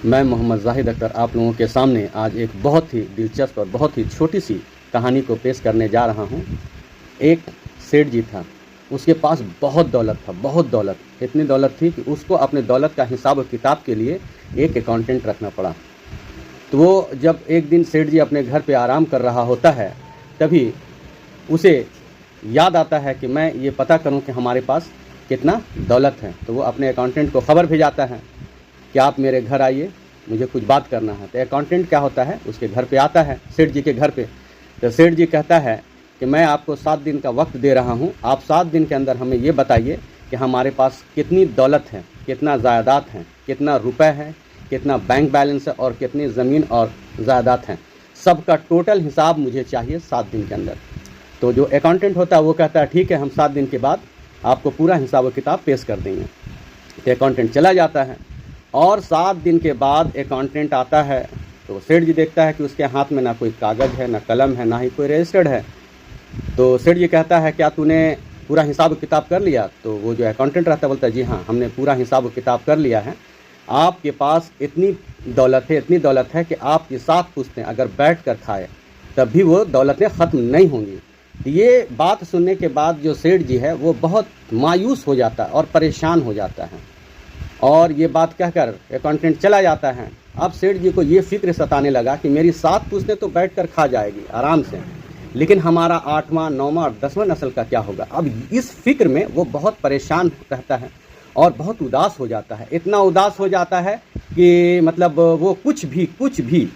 मैं मोहम्मद जाहिद अख्तर आप लोगों के सामने आज एक बहुत ही दिलचस्प और बहुत ही छोटी सी कहानी को पेश करने जा रहा हूँ। एक सेठ जी था, उसके पास बहुत दौलत था, बहुत दौलत। इतनी दौलत थी कि उसको अपने दौलत का हिसाब और किताब के लिए एक अकाउंटेंट रखना पड़ा। तो वो जब एक दिन सेठ जी अपने घर पे आराम कर रहा होता है, तभी उसे याद आता है कि मैं ये पता करूं कि हमारे पास कितना दौलत है। तो वो अपने अकाउंटेंट को ख़बर भेजाता है कि आप मेरे घर आइए, मुझे कुछ बात करना है। तो अकाउंटेंट क्या होता है, उसके घर पे आता है, सेठ जी के घर पे। तो सेठ जी कहता है कि मैं आपको 7 दिन का वक्त दे रहा हूँ, आप 7 दिन के अंदर हमें ये बताइए कि हमारे पास कितनी दौलत है, कितना ज़ायदात है, कितना रुपए है, कितना बैंक बैलेंस है और कितनी ज़मीन और ज़ायदात हैं। सबका टोटल हिसाब मुझे चाहिए 7 दिन के अंदर। तो जो अकाउंटेंट होता है वो कहता है ठीक है, हम 7 दिन के बाद आपको पूरा हिसाब व किताब पेश कर देंगे। तो अकाउंटेंट चला जाता है और 7 दिन के बाद अकाउंटेंट आता है तो सेठ जी देखता है कि उसके हाथ में ना कोई कागज़ है, ना कलम है, ना ही कोई रजिस्टर्ड है। तो सेठ जी कहता है क्या तूने पूरा हिसाब किताब कर लिया? तो वो जो अकाउंटेंट रहता है बोलता है जी हाँ, हमने पूरा हिसाब किताब कर लिया है। आपके पास इतनी दौलत है, इतनी दौलत है कि आप ये 7 पुश्तें अगर बैठ कर खाए तब भी वो दौलतें ख़त्म नहीं होंगी। ये बात सुनने के बाद जो सेठ जी है वो बहुत मायूस हो जाता है और परेशान हो जाता है और ये बात कहकर अकाउंटेंट चला जाता है। अब सेठ जी को ये फिक्र सताने लगा कि मेरी 7 पुश्तें तो बैठकर खा जाएगी आराम से, लेकिन हमारा 8वां, 9वां और 10वां नस्ल का क्या होगा? अब इस फिक्र में वो बहुत परेशान रहता है और बहुत उदास हो जाता है। इतना उदास हो जाता है कि मतलब वो कुछ भी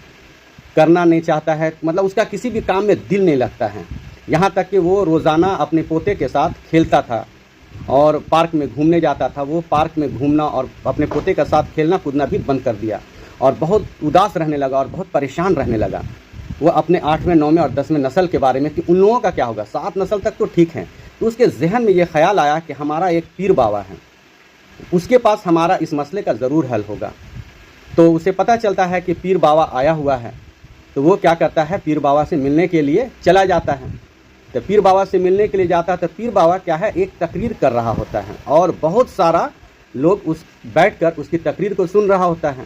करना नहीं चाहता है, मतलब उसका किसी भी काम में दिल नहीं लगता है। यहाँ तक कि वो रोज़ाना अपने पोते के साथ खेलता था और पार्क में घूमने जाता था। वो पार्क में घूमना और अपने पोते के साथ खेलना कूदना भी बंद कर दिया और बहुत उदास रहने लगा और बहुत परेशान रहने लगा। वो अपने 8वें, 9वें और 10वें नस्ल के बारे में कि उन लोगों का क्या होगा, 7 नस्ल तक तो ठीक है। तो उसके जहन में ये ख्याल आया कि हमारा एक पीर बाबा है, उसके पास हमारा इस मसले का ज़रूर हल होगा। तो उसे पता चलता है कि पीर बाबा आया हुआ है। तो वो क्या करता है, पीर बाबा से मिलने के लिए चला जाता है। तो पीर बाबा से मिलने के लिए जाता है तो पीर बाबा क्या है, एक तकरीर कर रहा होता है और बहुत सारा लोग उस बैठकर उसकी तकरीर को सुन रहा होता है।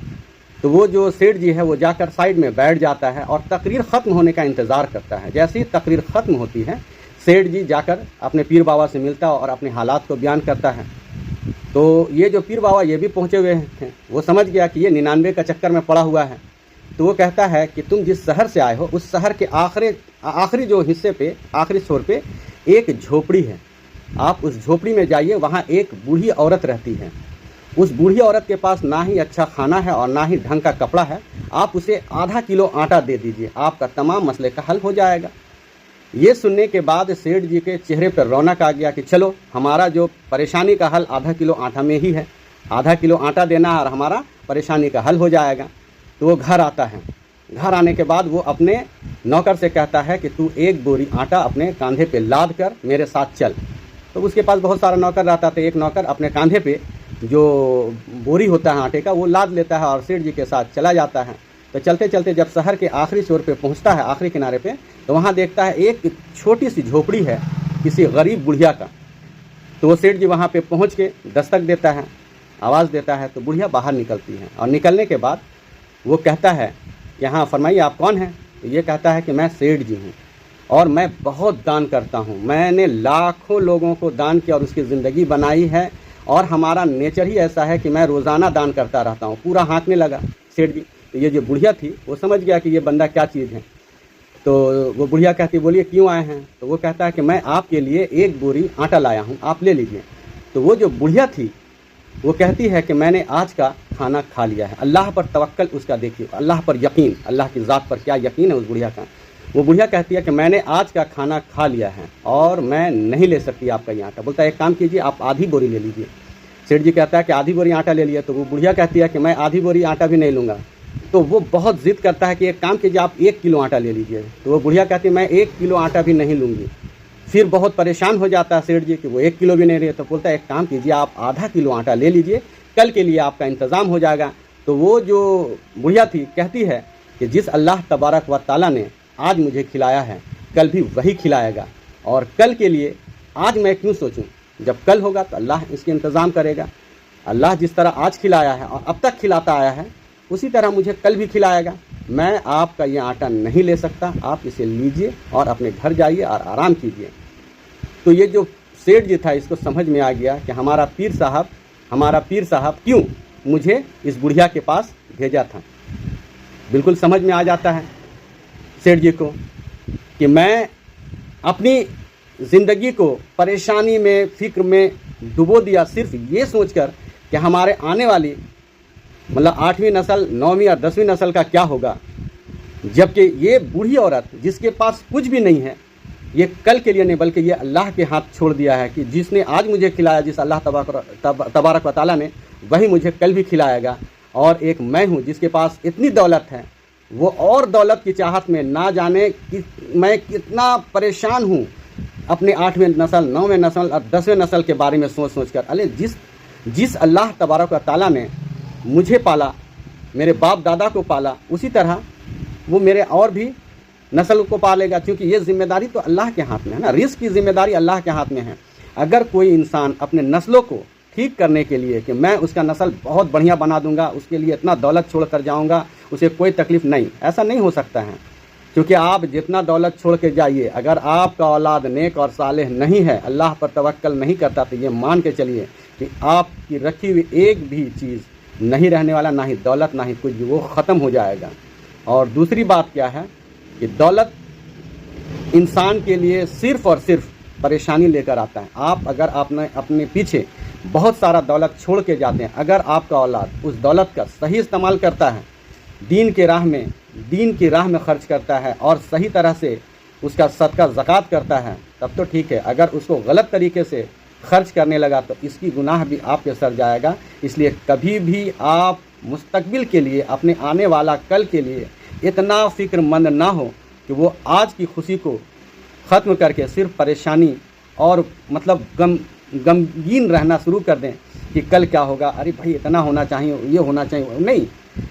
तो वो जो सेठ जी है वो जाकर साइड में बैठ जाता है और तकरीर ख़त्म होने का इंतज़ार करता है। जैसे ही तकरीर ख़त्म होती है, सेठ जी जाकर अपने पीर बाबा से मिलता है और अपने हालात को बयान करता है। तो ये जो पीर बाबा ये भी पहुँचे हुए थे, वो समझ गया कि ये 99 का चक्कर में पड़ा हुआ है। तो वो कहता है कि तुम जिस शहर से आए हो उस शहर के आखिरी जो हिस्से पे, आखिरी छोर पे एक झोपड़ी है। आप उस झोपड़ी में जाइए, वहाँ एक बूढ़ी औरत रहती है। उस बूढ़ी औरत के पास ना ही अच्छा खाना है और ना ही ढंग का कपड़ा है। आप उसे आधा किलो आटा दे दीजिए, आपका तमाम मसले का हल हो जाएगा। ये सुनने के बाद सेठ जी के चेहरे पर रौनक आ गया कि चलो, हमारा जो परेशानी का हल आधा किलो आटा में ही है। आधा किलो आटा देना है और हमारा परेशानी का हल हो जाएगा। तो वो घर आता है। घर आने के बाद वो अपने नौकर से कहता है कि तू 1 बोरी आटा अपने कंधे पे लाद कर मेरे साथ चल। तो उसके पास बहुत सारा नौकर रहता था। एक नौकर अपने कंधे पे जो बोरी होता है आटे का वो लाद लेता है और सेठ जी के साथ चला जाता है। तो चलते चलते जब शहर के आखिरी छोर पे पहुंचता है, आखिरी किनारे पे, तो वहाँ देखता है एक छोटी सी झोपड़ी है किसी गरीब बुढ़िया का। तो वो सेठ जी वहाँ पे पहुँच के दस्तक देता है, आवाज़ देता है। तो बुढ़िया बाहर निकलती है और निकलने के बाद वो कहता है यहाँ फरमाइए आप कौन हैं? तो ये कहता है कि मैं सेठ जी हूँ और मैं बहुत दान करता हूँ। मैंने लाखों लोगों को दान किया और उसकी ज़िंदगी बनाई है और हमारा नेचर ही ऐसा है कि मैं रोज़ाना दान करता रहता हूँ। पूरा हाँकने लगा सेठ जी। तो ये जो बुढ़िया थी वो समझ गया कि ये बंदा क्या चीज़ है। तो वो बुढ़िया कहती बोलिए क्यों आए हैं? तो वो कहता है कि मैं आपके लिए 1 बोरी आटा लाया हूँ, आप ले लीजिए। तो वो जो बुढ़िया थी वो कहती है कि मैंने आज का खाना खा लिया है। अल्लाह पर तवक्कल उसका देखिए, अल्लाह पर यकीन, अल्लाह की ज़ात पर क्या यकीन है उस बुढ़िया का। वो बुढ़िया कहती है कि मैंने आज का खाना खा लिया है और मैं नहीं ले सकती आपका ये आटा। बोलता है एक काम कीजिए, आप आधी बोरी ले लीजिए। सेठ जी कहता है कि आधी बोरी आटा ले लिया। तो वो बुढ़िया कहती है कि मैं आधी बोरी आटा भी नहीं लूँगा। तो वो बहुत ज़िद करता है कि एक काम कीजिए, आप 1 किलो आटा ले लीजिए। तो वो बुढ़िया कहती है मैं 1 किलो आटा भी नहीं लूँगी। फिर बहुत परेशान हो जाता है सेठ जी कि वो 1 किलो भी नहीं रहे। तो बोलता है एक काम कीजिए, आप आधा किलो आटा ले लीजिए, कल के लिए आपका इंतज़ाम हो जाएगा। तो वो जो बुढ़िया थी कहती है कि जिस अल्लाह तबारक व ताला ने आज मुझे खिलाया है कल भी वही खिलाएगा, और कल के लिए आज मैं क्यों सोचूं, जब कल होगा तो अल्लाह इसके इंतज़ाम करेगा। अल्लाह जिस तरह आज खिलाया है और अब तक खिलाता आया है, उसी तरह मुझे कल भी खिलाएगा। मैं आपका ये आटा नहीं ले सकता, आप इसे लीजिए और अपने घर जाइए और आराम कीजिए। तो ये जो सेठ जी था, इसको समझ में आ गया कि हमारा पीर साहब क्यों मुझे इस बुढ़िया के पास भेजा था। बिल्कुल समझ में आ जाता है सेठ जी को कि मैं अपनी ज़िंदगी को परेशानी में, फिक्र में डुबो दिया, सिर्फ ये सोचकर कि हमारे आने वाली मतलब 8वीं नस्ल, 9वीं और 10वीं नस्ल का क्या होगा। जबकि ये बूढ़ी औरत जिसके पास कुछ भी नहीं है, ये कल के लिए नहीं बल्कि ये अल्लाह के हाथ छोड़ दिया है कि जिसने आज मुझे खिलाया, जिस अल्लाह तबारक व तआला ने, वही मुझे कल भी खिलाएगा। और एक मैं हूँ जिसके पास इतनी दौलत है, वो और दौलत की चाहत में ना जाने कि मैं कितना परेशान हूँ अपने 8वीं नस्ल, 9वें नस्ल और 10वें नस्ल के बारे में सोच कर। अरे जिस अल्लाह तबारक व तआला ने मुझे पाला, मेरे बाप दादा को पाला, उसी तरह वो मेरे और भी नस्ल को पालेगा, क्योंकि ये जिम्मेदारी तो अल्लाह के हाथ में है ना। रिस्क की जिम्मेदारी अल्लाह के हाथ में है। अगर कोई इंसान अपने नस्लों को ठीक करने के लिए कि मैं उसका नस्ल बहुत बढ़िया बना दूंगा, उसके लिए इतना दौलत छोड़ कर जाऊँगा, उसे कोई तकलीफ़ नहीं, ऐसा नहीं हो सकता है। क्योंकि आप जितना दौलत छोड़ के जाइए, अगर आपका औलाद नेक और सालेह नहीं है, अल्लाह पर तवक्कल नहीं करता, तो ये मान के चलिए कि आपकी रखी हुई एक भी चीज़ नहीं रहने वाला, ना ही दौलत ना ही कुछ, वो ख़त्म हो जाएगा। और दूसरी बात क्या है कि दौलत इंसान के लिए सिर्फ़ और सिर्फ परेशानी लेकर आता है। आप अगर आपने अपने पीछे बहुत सारा दौलत छोड़ के जाते हैं, अगर आपका औलाद उस दौलत का सही इस्तेमाल करता है, दीन की राह में खर्च करता है और सही तरह से उसका सदका ज़कात करता है, तब तो ठीक है। अगर उसको गलत तरीके से खर्च करने लगा तो इसकी गुनाह भी आपके सर जाएगा। इसलिए कभी भी आप मुस्तकबिल के लिए, अपने आने वाला कल के लिए इतना फ़िक्रमंद ना हो कि वो आज की खुशी को ख़त्म करके सिर्फ परेशानी और मतलब गमगीन रहना शुरू कर दें कि कल क्या होगा, अरे भाई इतना होना चाहिए, ये होना चाहिए। नहीं,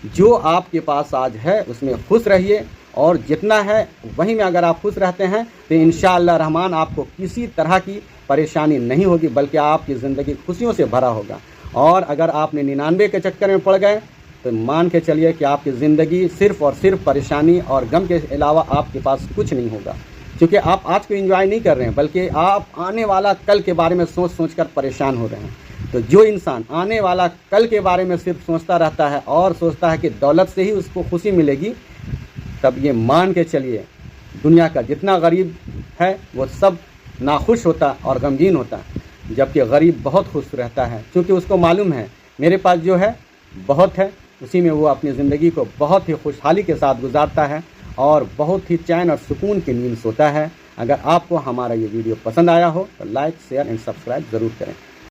जो आपके पास आज है उसमें खुश रहिए, और जितना है वहीं में अगर आप खुश रहते हैं तो इंशाअल्लाह रहमान आपको किसी तरह की परेशानी नहीं होगी, बल्कि आपकी ज़िंदगी खुशियों से भरा होगा। और अगर आपने 99 के चक्कर में पड़ गए तो मान के चलिए कि आपकी ज़िंदगी सिर्फ़ और सिर्फ परेशानी और गम के अलावा आपके पास कुछ नहीं होगा। क्योंकि आप आज को एंजॉय नहीं कर रहे हैं, बल्कि आप आने वाला कल के बारे में सोच कर परेशान हो रहे हैं। तो जो इंसान आने वाला कल के बारे में सिर्फ सोचता रहता है और सोचता है कि दौलत से ही उसको खुशी मिलेगी, तब ये मान के चलिए दुनिया का जितना गरीब है वो सब नाखुश होता और गमगीन होता, जबकि गरीब बहुत खुश रहता है, क्योंकि उसको मालूम है मेरे पास जो है बहुत है। उसी में वो अपनी ज़िंदगी को बहुत ही खुशहाली के साथ गुजारता है और बहुत ही चैन और सुकून की नींद सोता है। अगर आपको हमारा ये वीडियो पसंद आया हो तो लाइक, शेयर एंड सब्सक्राइब ज़रूर करें।